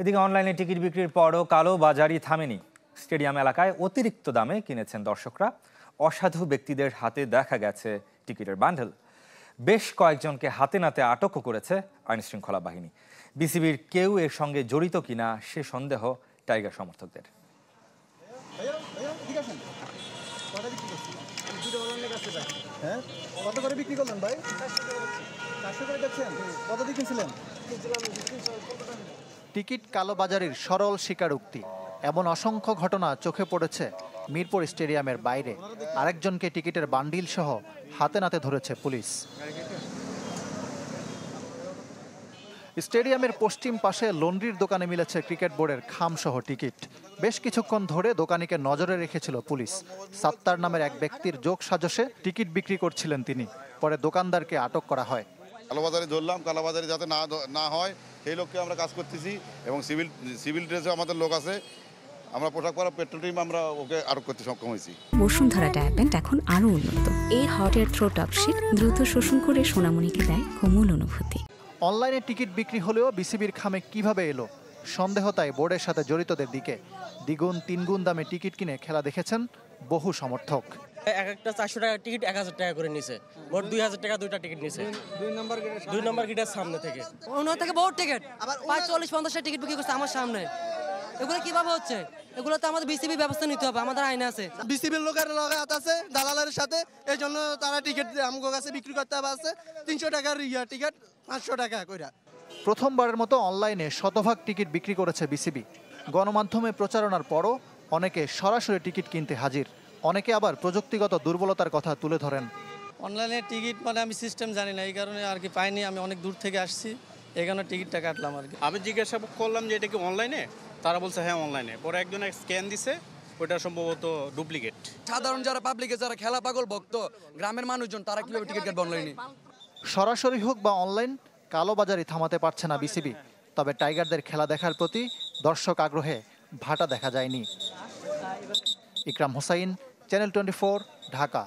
এদিকে অনলাইনে টিকিট বিক্রির পরও কালো বাজারি থামেনি। স্টেডিয়াম এলাকায় অতিরিক্ত দামে কিনেছেন দর্শকরা। অসাধু ব্যক্তিদের হাতে দেখা গেছে টিকিটের বান্ডেল। বেশ কয়েকজনকে হাতে নাতে আটকও করেছে আইনশৃঙ্খলা বাহিনী। বিসিবির কেউ এর সঙ্গে জড়িত কিনা সে সন্দেহ টাইগার সমর্থকদের। কত করে বিক্রি করলেন ভাই? 400 করে বেচছেন? কত দিয়ে কিনছিলেন? টিকিট কালোবাজারির সরল স্বীকারোক্তি। এমন অসংখ্য ঘটনা চোখে পড়েছে মিরপুর স্টেডিয়ামের বাইরে। আরেকজনকে টিকিটের বান্ডিল সহ হাতে নাতে ধরেছে পুলিশ। স্টেডিয়ামের পশ্চিম পাশে লন্ড্রির দোকানে মিলেছে ক্রিকেট বোর্ডের খামসহ টিকিট। বেশ কিছুক্ষণ ধরে দোকানিকে নজরে রেখেছিল পুলিশ। সাত্তার নামের এক ব্যক্তির যোগ সাজসে টিকিট বিক্রি করছিলেন তিনি। পরে দোকানদারকে আটক করা হয়। কালোবাজারে ধরলাম, কালোবাজারে যাতে না হয় সেই লোককে আমরা কাজ করতেছি এবং সিভিল ড্রেসে আমাদের লোক আছে। আমরা পোশাক পরা পেট্রোল টিম আমরা ওকে আটক করতে সক্ষম হয়েছি। বসুন্ধরা ট্যাবলেট এখন আরো উন্নত। এই হট এয়ার থ্রো টপশিট দ্রুত শোষণ করে সোনামণিকে দেয় কোমল অনুভূতি। অনলাইনে টিকিট বিক্রি হলেও বিসিবির খামে কিভাবে এলো সন্দেহ তাই বোর্ডের সাথে জড়িতদের দিকে। দ্বিগুণ তিনগুণ দামে টিকিট কিনে খেলা দেখেছেন বহু সমর্থক। এক একটা 400 টাকার টিকিট 1000 টাকা করে নিছে। মোট 2000 টাকা দুইটা টিকিট নিছে। দুই নম্বর গেটের সামনে থেকে। অন্য থেকে বহুত টিকিট আবার 40-50 টিকিট বিক্রি করছে আমার সামনে। এগুলো কিভাবে হচ্ছে? এগুলো তো আমাদের বিসিবি ব্যবস্থা নিতে হবে, আমাদের আইন আছে। বিসিবির লোকের লগে হাত আছে দালালের সাথে, এই জন্য তারা টিকিট আমগো কাছে বিক্রি করতে আছে 300 টাকার টিকিট 500 টাকা কইরা। প্রথমবারের মতো অনলাইনে শতভাগ টিকিট বিক্রি করেছে বিসিবি। গণমাধ্যমে প্রচারণার পরও অনেকে সরাসরি টিকিট কিনতে হাজির। অনেকে আবার প্রযুক্তিগত দুর্বলতার কথা তুলে ধরেন। অনলাইনে টিকিট মানে আমি সিস্টেম জানি না, এই কারণে আর কি পাইনি। আমি অনেক দূর থেকে আসছি, এই কারণে টিকিটটা কাটলাম আর কি। আমি জিজ্ঞাসা করলাম যে এটা কি অনলাইনে, তারা বলছে হ্যাঁ অনলাইনে। পরে একজন স্ক্যান দিছে, ওটা সম্ভবত ডুপ্লিকেট। সাধারণ যারা পাবলিকে যারা খেলা পাগল ভক্ত গ্রামের মানুষজন তারা কিভাবে টিকিট কাটবে অনলাইনে? সরাসরি হোক বা অনলাইন, কালোবাজারি থামাতে পারছে না বিসিবি। তবে টাইগারদের খেলা দেখার প্রতি দর্শক আগ্রহে ভাটা দেখা যায়নি। ইকরাম হোসাইন, চ্যানেল 24, ঢাকা।